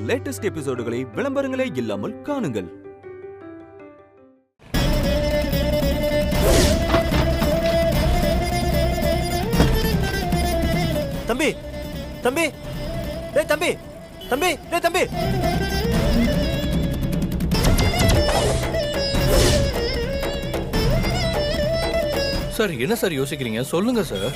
Latest எபிசோடுகளை விளம்பரங்களே இல்லாமல் காணுங்கள். தம்பி தம்பி டேய் தம்பி தம்பி டேய் தம்பி சார் என்ன சார் யோசிக்கிறீங்க? சொல்லுங்க சார்.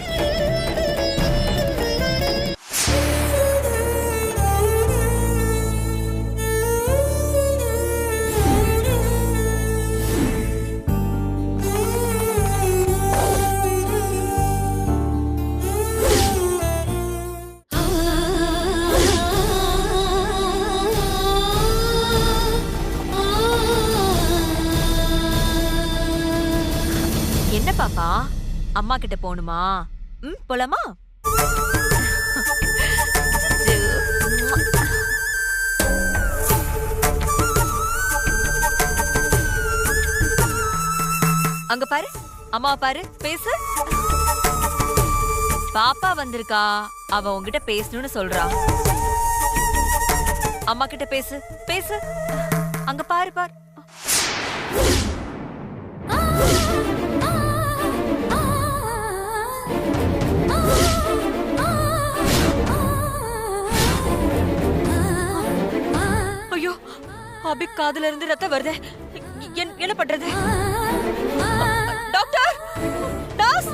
என்ன பாப்பா, அம்மா கிட்ட போணுமா? போலாமா? அங்க பாரு, அம்மா பாரு, பேசு. பாப்பா வந்திருக்கா, அவ உன்கிட்ட பேசணும்னு சொல்றா. அம்மா கிட்ட பேசு, பேசு. அங்க பாரு பாரு. ஐயோ, அபி காதுல இருந்து ரத்தம் வருது. என்ன பண்றது? Doctor, nurse.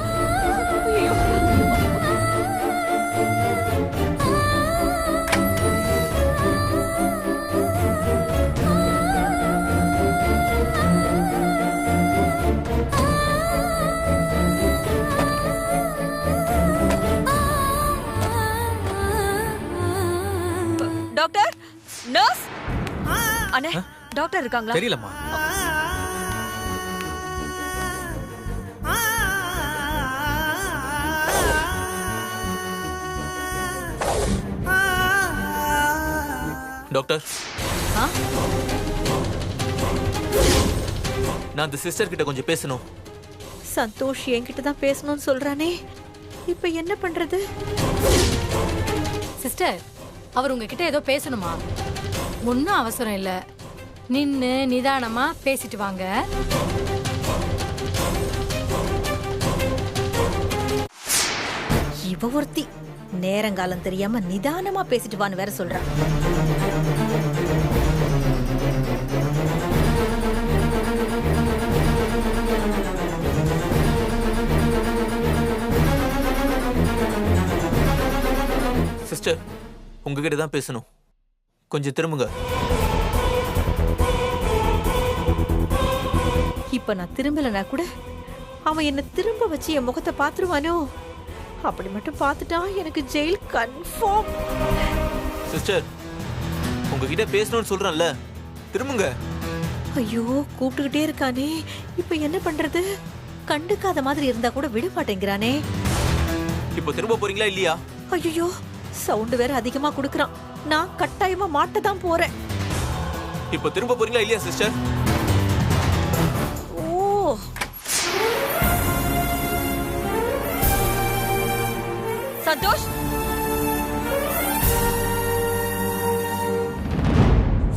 Doctor, nurse. அண்ணே, டாக்டர் இருக்காங்களா? தெரியலம்மா. டாக்டர், நான் அந்த சிஸ்டர் கிட்ட கொஞ்சம் பேசணும். சந்தோஷ் என்கிட்ட தான் பேசணும்னு சொல்றானே, இப்ப என்ன பண்றது? சிஸ்டர், அவர் உங்ககிட்ட ஏதோ பேசணுமா? ஒன்னும் அவசரம் இல்ல, நின்னு நிதானமா பேசிட்டு வாங்க. இவ ஒருத்தி நேரங்காலம் தெரியாம நிதானமா பேசிட்டு வான்னு வேற சொல்றா. சிஸ்டர், உங்ககிட்ட தான் பேசணும். கொஞ்சம் திரும்புங்க. இப்ப நான் திரும்பலனா கூட அவன் என்ன திரும்ப வச்சு என் முகத்தை பாத்துருவானோ? அப்படி மட்டும் பார்த்துட்டா எனக்கு ஜெயில் கன்ஃபார்ம். சிஸ்டர், உங்ககிட்ட பேசணும்னு சொல்றேன்ல, திரும்புங்க. ஐயோ, கூப்பிட்டுக்கிட்டே இருக்கானே, இப்ப என்ன பண்றது? கண்டுக்காத மாதிரி இருந்தா கூட விட மாட்டேங்கிறானே. இப்போ திரும்ப போறீங்களா இல்லையா? ஐயோ, சவுண்ட் வேற அதிகமா குடுக்கறான். நான் கட்டாயமா மாட்ட தான் போறேன். இப்போ திரும்ப போறீங்களா இல்லையா சிஸ்டர்? ஓ, சந்தோஷ்,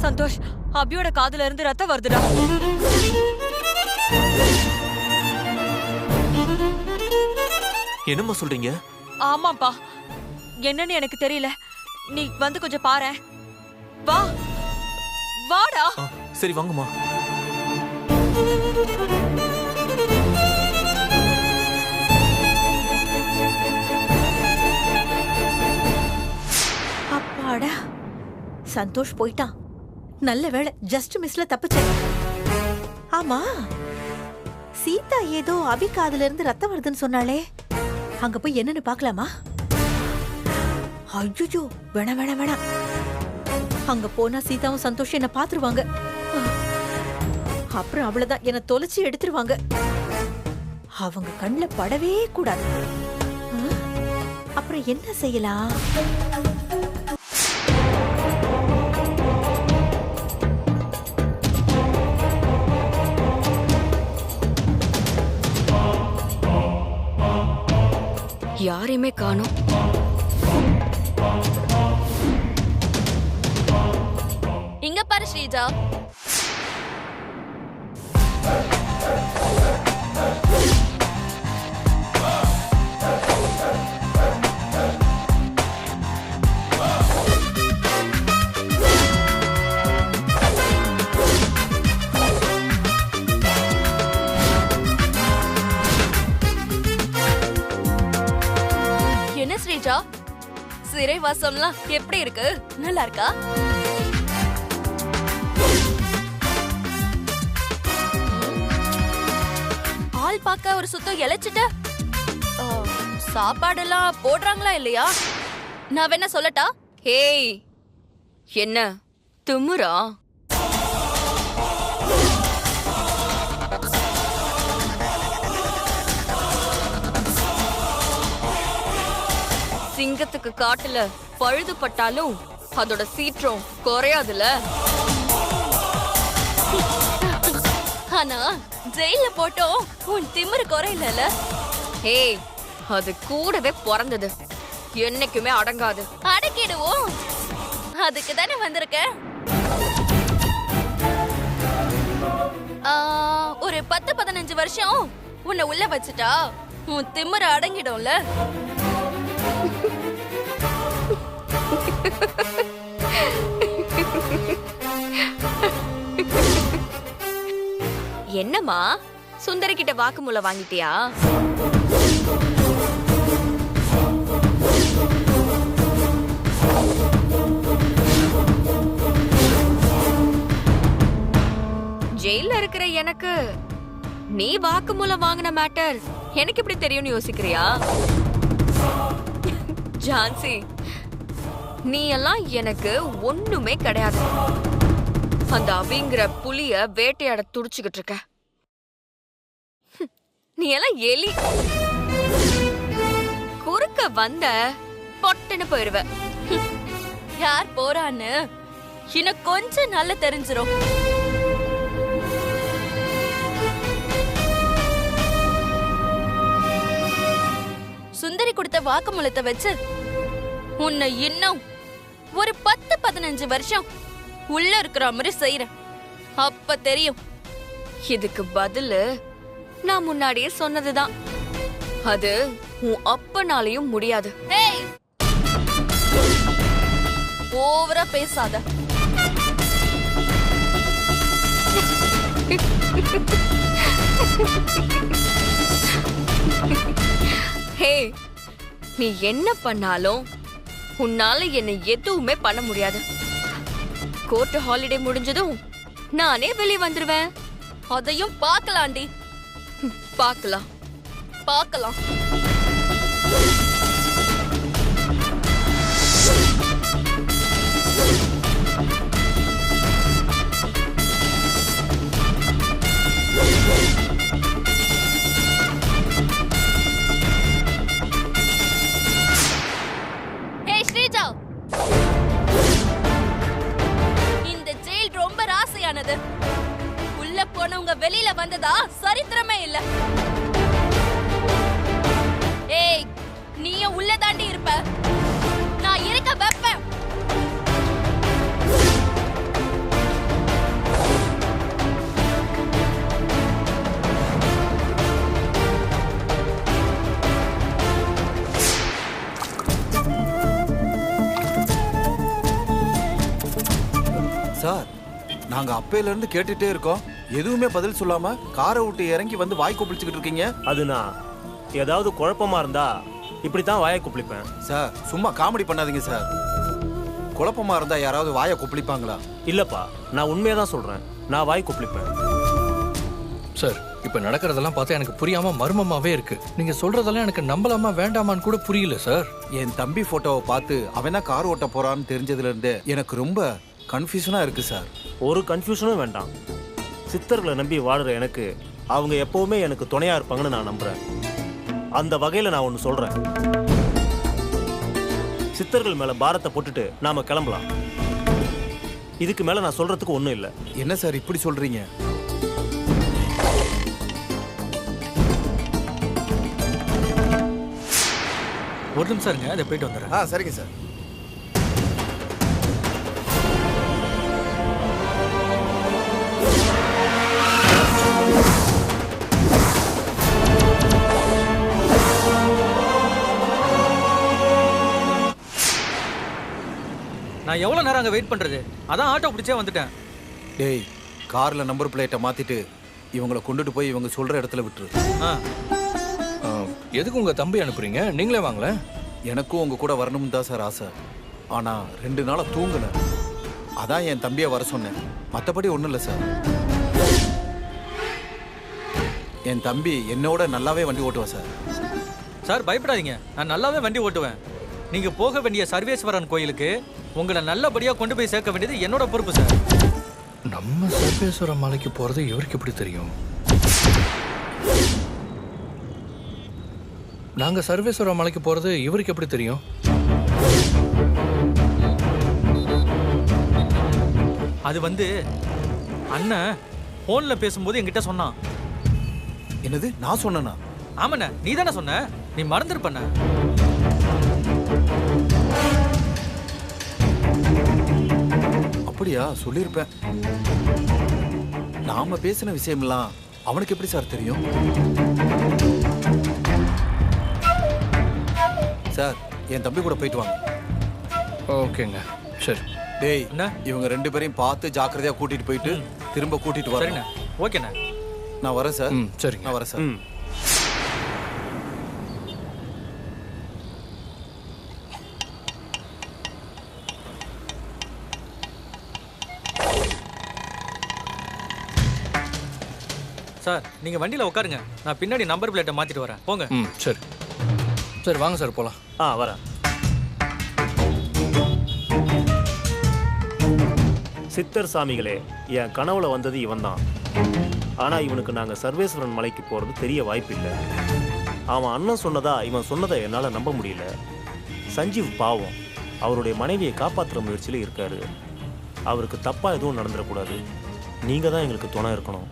சந்தோஷ், அபியோட காதுல இருந்து ரத்தம் வருதுடா. என்னம்மா சொல்றீங்க? ஆமாப்பா, என்னன்னு எனக்கு தெரியல. நீ வந்து கொஞ்சம் பாரு. வா, வாடா. சரி வாங்கம்மா. அப்பாடா, சந்தோஷ் போயிட்டான். நல்ல வேளை, ஜஸ்ட் மிஸ்ல தப்பிச்சேன். ஆமா, சீதா ஏதோ அபி காதுல இருந்து ரத்தம் வருதுன்னு சொன்னாலே, அங்க போய் என்னன்னு பாக்கலாமா? ஐயோ, வேணா வேணா வேணா. அங்க போனா சீதாவும் சந்தோஷம் என்ன பாத்துருவாங்க. அப்புறம் அவ்வளவுதான், என்ன தொலைச்சி எடுத்துருவாங்க. அவங்க கண்ணுல படவே கூடாது. அப்புறம் என்ன செய்யலாம்? யாரையுமே காணோம். இங்க பாரு ஸ்ரீஜா. என்ன ஸ்ரீஜா, சிறைவாசம்லாம் எப்படி இருக்கு? நல்லா இருக்கா? ஆள் பார்க்க ஒரு சுத்தம் இழைச்சிட்ட. சாப்பாடெல்லாம் போடுறாங்களா இல்லையா? நான் வேணா சொல்லட்டா? ஏய், என்ன திமிரா? சிங்கத்துக்கு காட்டுல பழுது பட்டாலும் அதோட சீற்றம் குறையாதுல. ஆனா ஜெயில போட்டோம் உன் திமிரு குறையில. ஏய், அது கூடவே பிறந்தது, என்னைக்குமே அடங்காது. அடக்கிடுவோம், அதுக்கு தானே வந்திருக்கேன். ஒரு 10-15 வருஷம் உன்னை உள்ள வச்சுட்டா உன் திமிரு அடங்கிடும்ல. என்னம்மா, சுந்தரி கிட்ட வாக்குமூலம் வாங்கிட்டியா? ஜெயில இருக்கிற எனக்கு நீ வாக்குமூலம் வாங்கின மேட்டர் எனக்கு எப்படி தெரியும்னு யோசிக்கிறியா? ஜான்சி, நீ எல்லாம் எனக்கு ஒண்ணுமே கிடையாது. அந்த அபிங்கிற புலிய வேட்டையாட துடிச்சுக்கிட்டு இருக்க. நீ எல்லாம் எலி. குறுக்க வந்த பொட்டுன்னு போயிருவ. யார் போறான்னு இன்னும் கொஞ்சம் நல்லா தெரிஞ்சிரும். சுந்தரி கொடுத்த வாக்குமூலத்தை வச்சு உன்னை இன்னும் ஒரு 10-15 வருஷம் உள்ள இருக்கிற மாதிரி செய்யறேன். அப்ப தெரியும். இதுக்கு பதிலு நான் முன்னாடியே சொன்னதுதான். அது உன் அப்பனாலையும் முடியாது. ஏய், ஓவரா பேசாத. ஹே, நீ என்ன பண்ணாலும் உன்னால என்ன எதுவுமே பண்ண முடியாது. கோர்ட் ஹாலிடே முடிஞ்சதும் நானே வெளியே வந்துருவேன். அதையும் பார்க்கலாண்டி. பார்க்கலாம் பார்க்கலாம். உள்ள போனவங்க வெளியில வந்ததா சரித்திரமே இல்ல. ஏய், நீயும் உள்ள தாண்டி இருப்ப. நான் இருக்க வைப்பேன். சார், நாங்க அப்பையில இருந்து கேட்டுட்டே இருக்கோம், எதுவுமே பதில் சொல்லாம காரை விட்டு இறங்கி வந்து வாய் கொப்பளிச்சுக்கிட்டு இருக்கீங்க. அது நான் ஏதாவது குழப்பமா இருந்தா இப்படித்தான் வாயை கொப்பளிப்பேன். சார், சும்மா காமெடி பண்ணாதீங்க சார். குழப்பமா இருந்தா யாராவது வாயை கொப்பளிப்பாங்களா? இல்லப்பா, நான் உண்மையை தான் சொல்றேன். நான் வாய் கொப்பளிப்பேன். சார், இப்ப நடக்கிறதெல்லாம் பார்த்தா எனக்கு புரியாம மர்மமாவே இருக்கு. நீங்க சொல்றதெல்லாம் எனக்கு நம்பலாமா வேண்டாமான்னு கூட புரியல சார். என் தம்பி போட்டோவை பார்த்து அவனா கார் ஓட்ட போறான்னு தெரிஞ்சதுல இருந்து எனக்கு ரொம்ப கன்ஃபியூஷனா இருக்கு சார். ஒரு கன்ஃபியூஷனும் வேண்டாம். சித்தர்களை நம்பி வாடுற எனக்கு அவங்க எப்பவுமே எனக்கு துணையா இருப்பாங்கன்னு நான் நம்புறேன். அந்த வகையில நான் ஒன்று சொல்றேன். சித்தர்கள் மேல பாரத்தை போட்டுட்டு நாம கிளம்பலாம். இதுக்கு மேல நான் சொல்றதுக்கு ஒண்ணும் இல்லை. என்ன சார் இப்படி சொல்றீங்க? ஒரு நிமிஷம் இருங்க, அதை போயிட்டு வந்துடுறேன். சரிங்க சார். நான் எவ்வளவு நேரம் அங்க வெயிட் பண்றது? அதான் ஆட்டோ பிடிச்சே வந்துட்டேன். டேய், கார்ல நம்பர் பிளேட்டை மாத்திட்டு இவங்களை கொண்டுட்டு போய் இவங்க சொல்ற இடத்துல விட்டுரு. எதுக்கு உங்க தம்பி அனுப்புறீங்க? நீங்களே வாங்களேன். எனக்கும் உங்க கூட வரணும்னு தான் சார் ஆசை. ஆனா 2 நாளா தூங்கல. அதான் என் தம்பியை வர சொன்னேன். மற்றபடி ஒன்றும் இல்லை சார். என் தம்பி என்னோட நல்லாவே வண்டி ஓட்டுவேன் சார். சார் பயப்படாதீங்க, நான் நல்லாவே வண்டி ஓட்டுவேன். நீங்க போக வேண்டிய சர்வேஸ்வரன் கோயிலுக்கு உங்களை நல்லபடியா கொண்டு போய் சேர்க்க வேண்டியது என்னோட பொறுப்பு சார். நம்ம சர்வேஸ்வர மலைக்கு போறது இவருக்கு எப்படி தெரியும்? நாங்க சர்வேஸ்வர மலைக்கு போறது இவருக்கு எப்படி தெரியும்? அது வந்து அண்ணன் போன்ல பேசும்போது என்கிட்ட சொன்னான். என்னது, நான் சொன்னேனா? ஆமாண்ண, நீ தானே சொன்ன. நீ மறந்துருப்பண்ண. அப்படியா? சொல்லியிருப்பேன். நாம பேசின விஷயம்லாம் அவனுக்கு எப்படி சார் தெரியும்? சார், என் தம்பி கூட போயிட்டு வாங்க. ஓகேங்க, சரி. டேய், இவங்க 2 பேரையும் பார்த்து ஜாக்கிரதையா கூட்டிட்டு போயிட்டு திரும்ப கூட்டிட்டு வரேன். ஓகேண்ணா, நான் வரேன் சார். சரி, நான் வரேன் சார். சார் நீங்க வண்டியில உட்காருங்க, நான் பின்னாடி நம்பர் பிளேட்டை மாத்திட்டு வரேன். போங்க. சரி சரி, வாங்க சார் போலாம். வரேன். சித்தர் சாமிகளே, என் கனவுல வந்தது இவன் தான். ஆனா இவனுக்கு நாங்க சர்வேஸ்வரன் மலைக்கு போறது தெரிய வாய்ப்பில்லை. அவன் அண்ணன் சொன்னதா இவன் சொன்னதை என்னால நம்ப முடியல. சஞ்சீவ் பாவம், அவருடைய மனைவியை காப்பாற்றுற முயற்சியில இருக்காரு. அவருக்கு தப்பா எதுவும் நடந்துடக்கூடாது. நீங்க தான் எங்களுக்கு துணை இருக்கணும்.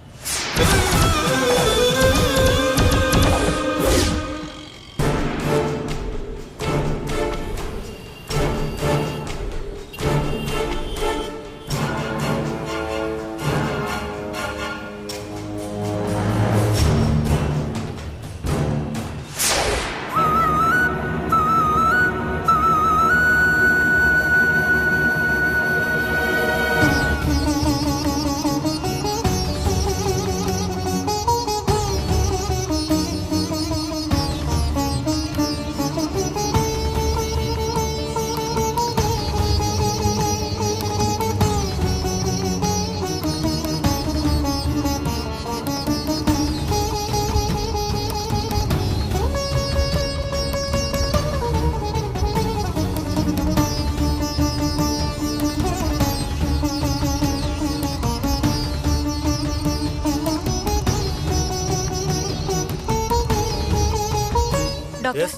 டாக்டர்,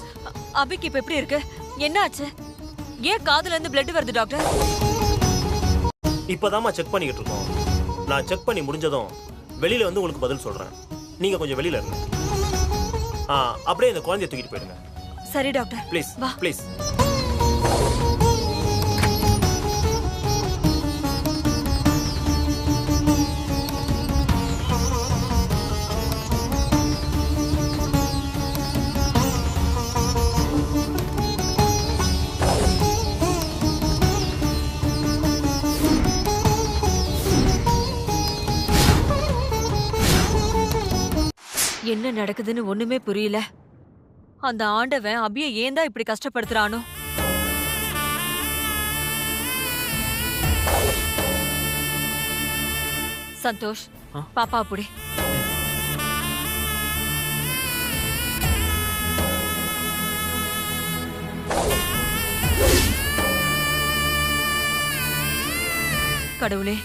அபிக்கு இப்ப எப்படி இருக்கு? என்ன ஆச்சு? ஏன் காதுல இருந்து பிளட் வருது டாக்டர்? இப்பதாம்மா செக் பண்ணிக்கிட்டு இருக்கோம். நான் செக் பண்ணி முடிஞ்சதும் வெளியில வந்து உங்களுக்கு பதில் சொல்றேன். நீங்க கொஞ்சம் வெளியில இருங்க. அப்படியே இந்த குழந்தைய தூக்கிட்டு போயிடுங்க. சரி டாக்டர், ப்ளீஸ் வா. ப்ளீஸ். என்ன நடக்குதுன்னு ஒண்ணுமே புரியல. அந்த ஆண்டவன் அபியை ஏன் தான் இப்படி கஷ்டப்படுத்துறானோ? சந்தோஷ், பாப்பா அப்படி கடவுளே,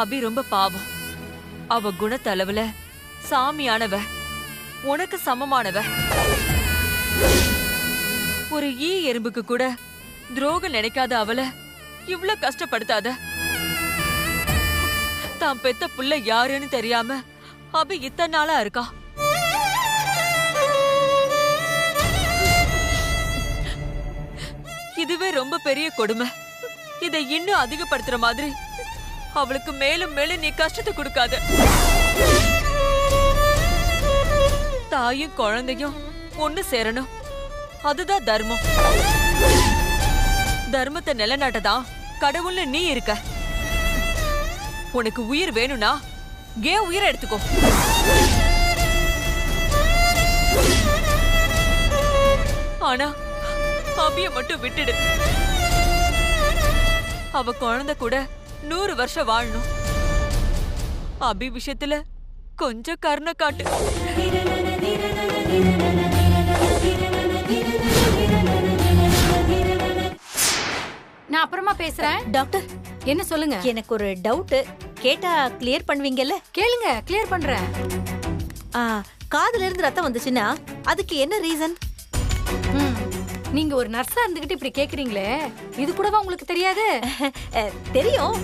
அபி ரொம்ப பாவம். அவ குணத்தளவுல சாமியானவ, உனக்கு சமமானவ. ஒரு ஈ எறும்புக்கு கூட துரோகம் நினைக்காத அவளை இவ்ளோ கஷ்டப்படுத்தாத. தான் பெத்த புள்ள யாருன்னு தெரியாம அபி இத்தனை நாளா இருக்கா. இதுவே ரொம்ப பெரிய கொடுமை. இதை இன்னும் அதிகப்படுத்துற மாதிரி அவளுக்கு மேலும் மேலும் நீ கஷ்டத்தை கொடுக்காத. தாயும் குழந்தையும் ஒண்ணு சேரணும், அதுதான் தர்மம். தர்மத்தை நிலைநாட்டதான் கடவுள்னு நீ இருக்க. உனக்கு உயிர் வேணும்னா ஏன் உயிரை எடுத்துக்கோ. ஆனா அபிய மட்டும் விட்டுடு. அவ குழந்தை கூட 100 வருஷம் வாழணும். அபி விஷயத்துல கொஞ்சம் கருணை காட்டு. நான் அப்புறமா பேசுறேன். டாக்டர், என்ன சொல்லுங்க. எனக்கு ஒரு டவுட். கேட்டா கிளியர் பண்ணுவீங்கல்ல? கேளுங்க, கிளியர் பண்றேன். காதுல இருந்து ரத்தம் வந்துச்சுன்னா அதுக்கு என்ன ரீசன்? நீங்க ஒரு நர்ஸா இருந்துகிட்டு இப்படி கேக்குறீங்களே, இது கூடவா உங்களுக்கு தெரியாது? தெரியும்.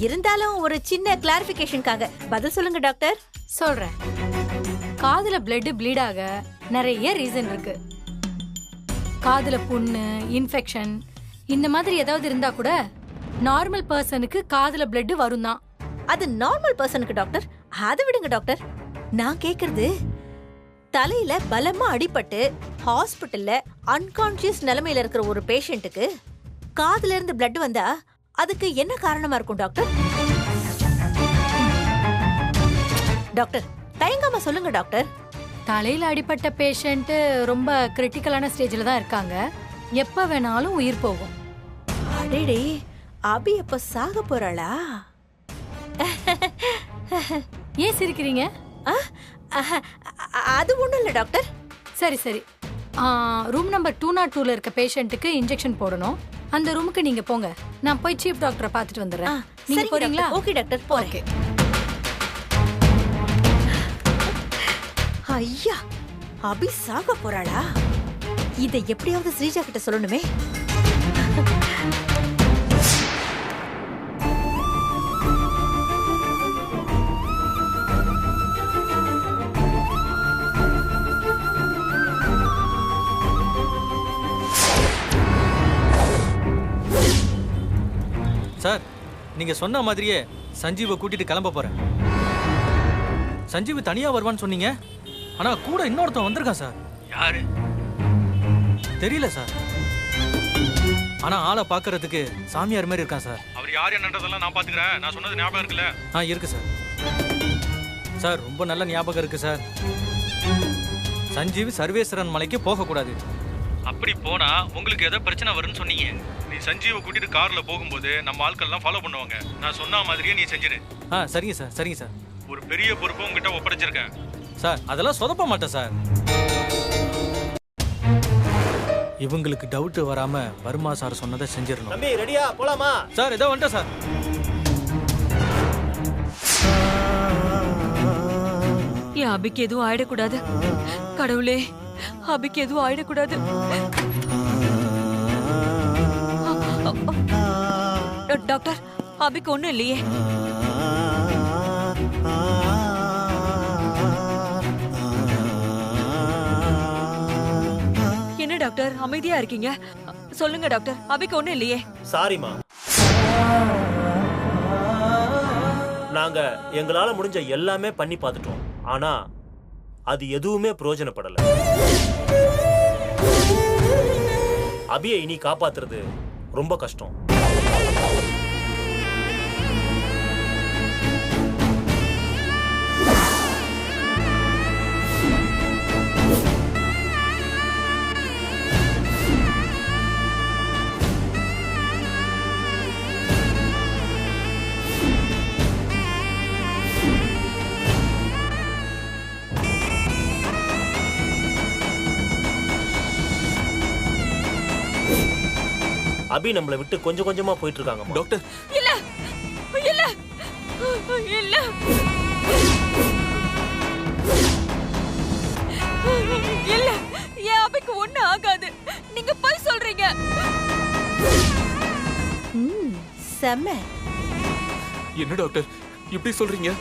இருந்தாலும் ஒரு சின்ன கிளாரிபிகேஷனுக்காக பதில் சொல்லுங்க டாக்டர். சொல்றேன். காதுல பிளட் ப்ளீட் ஆக நிறைய ரீசன் இருக்கு. காதுல புண்ணு, இன்ஃபெக்ஷன் இந்த மாதிரி ஏதாவது இருந்தா கூட நார்மல் பர்சனுக்கு காதுல பிளட் வரும் தான். அது நார்மல் பர்சனுக்கு டாக்டர். அதை விடுங்க டாக்டர். நான் கேக்குறது, தலையில பலமா அடிபட்டு ஹாஸ்பிட்டல்ல அன்கான்ஷியஸ் நிலைமையில இருக்கிற ஒரு பேஷண்ட்டுக்கு காதுல இருந்து பிளட் வந்தா அதுக்கு என்ன காரணமா இருக்கும் டாக்டர்? டாக்டர் தயங்காம சொல்லுங்க டாக்டர். தலையில அடிபட்ட பேஷண்ட் ரொம்ப கிரிட்டிக்கலான ஸ்டேஜ்ல தான் இருக்காங்க. எப்ப வேணாலும் உயிர் போகும். அடேடே, அபி எப்ப சாக போறாளா? ஏன் சிரிக்கிறீங்க? அது ஒண்ணும் இல்ல டாக்டர். சரி சரி. ரூம் நம்பர் 202ல இருக்க பேஷண்ட்டுக்கு இன்ஜெக்ஷன் போடணும். அந்த ரூமுக்கு நீங்க போங்க. நான் போய் சீஃப் டாக்டரை பார்த்துட்டு வந்துடுறேன். நீங்க போறீங்களா? ஓகே டாக்டர், போறேன். ஐயா, அபி சாக போறாளா? இதை எப்படியாவது ஸ்ரீஜா கிட்ட சொல்லணுமே. சார், நீங்க சொன்ன மாதிரியே சஞ்சீவை கூட்டிட்டு கிளம்ப போறேன். சஞ்சீவ் தனியா வருவான்னு சொன்னீங்க, ஆனா கூட இன்னொருத்தன் வந்திருக்கான் சார். யாரு தெரியல சார். ஆனா ஆளை பாக்குறதுக்கு சாமியார் மாதிரி இருக்கான் சார். அவர் யார் என்னன்றதெல்லாம் நான் பாத்துக்கிறேன். நான் சொன்னது ஞாபகம் இருக்குல்ல? இருக்கு சார். சார் ரொம்ப நல்ல ஞாபகம் இருக்கு சார். சஞ்சீவ் சர்வேஸ்வரன் மலைக்கு போக கூடாது. அப்படி போனா உங்களுக்கு ஏதோ பிரச்சனை வரும்னு சொன்னீங்க. நீ சஞ்சீவை கூட்டிட்டு கார்ல போகும்போது நம்ம ஆட்கள் எல்லாம் ஃபாலோ பண்ணுவாங்க. நான் சொன்ன மாதிரியே நீ செஞ்சிரு. சரிங்க சார், சரிங்க சார். ஒரு பெரிய பொறுப்பு உங்ககிட்ட ஒப்படைச்சிருக்கேன் சார். அதெல்லாம் சொதப்ப மாட்டேன் சார். இவங்களுக்கு டவுட் வராம வர்மா சார் சொன்னதை செஞ்சிடணும். தம்பி ரெடியா போலாமா? சார் ஏதோ வந்துட்டேன் சார். என் அபிக்கு எதுவும் ஆயிடக்கூடாது. கடவுளே, அபிக்கு எதுவும் ஆயிடக்கூடாது. டாக்டர், அபிக்கு ஒண்ணும் இல்லையே? என்ன டாக்டர் அமைதியா இருக்கீங்க? சொல்லுங்க டாக்டர், அபிக்கு ஒண்ணும் இல்லையே? சாரிமா, நாங்க எங்களால முடிஞ்ச எல்லாமே பண்ணி பார்த்துட்டோம். ஆனா அது எதுவுமே பிரயோஜனப்படல. அபியை இனி காப்பாத்துறது ரொம்ப கஷ்டம். அபி நம்மளை விட்டு கொஞ்சம் கொஞ்சமா போயிட்டு இருக்காங்க டாக்டர். இல்ல இல்ல இல்ல இல்ல, என் அபிக்கு ஒண்ணு ஆகாது. நீங்க போய் சொல்றீங்க. செம்ம. என்ன டாக்டர் இப்படி சொல்றீங்க?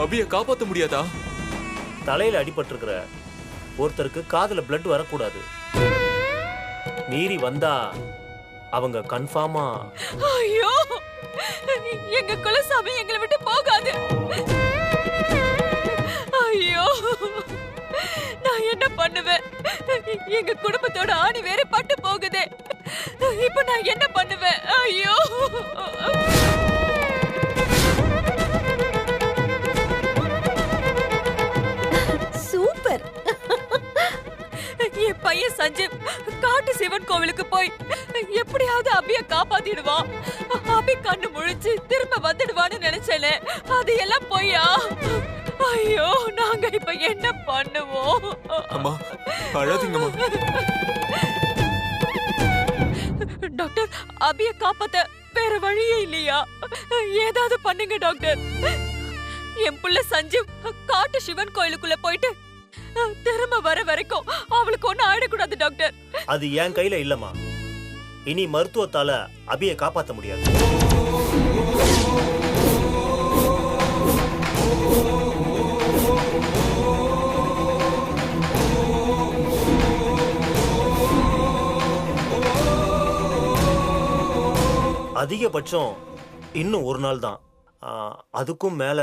அபியை காப்பாற்ற முடியாதா? தலையில அடிபட்டிருக்கிற ஒருத்தருக்கு காதுல பிளட் வரக்கூடாது. மீறி வந்தா அவங்க கன்ஃபார்மா. ஐயோ, எங்க குலசாமி எங்களை விட்டு போகாது. ஐயோ, நான் என்ன பண்ணுவேன்? எங்க குடும்பத்தோட ஆணி வேற பட்டு போகுதே. இப்ப நான் என்ன பண்ணுவேன்? ஐயோ! சூப்பர். என் பையன் சஞ்சீவ் காட்டு சிவன் கோவிலுக்கு போய் எப்படியாவது அபிய காப்பாத்திடுவான். அபி கண்ணு முழிச்சு திரும்ப வந்துடுவான்னு நினைச்சேனே, அது எல்லாம் பொய்யா? ஐயோ, நாங்க இப்ப என்ன பண்ணுவோம்? அம்மா அழாதீங்கம்மா. டாக்டர், அபிய காப்பாத்த வேற வழியே இல்லையா? ஏதாவது பண்ணுங்க டாக்டர். என் புள்ள சஞ்சீவ் காட்டு சிவன் கோயிலுக்குள்ள போயிட்டு திரும்ப வர வரைக்கும் அவளுக்கு ஒண்ணு ஆயிடக்கூடாது டாக்டர். அது என் கையில இல்லம்மா. இனி மருத்துவத்தால அபியை காப்பாற்ற முடியாது. அதிகபட்சம் இன்னும் ஒரு நாள் தான். அதுக்கும் மேல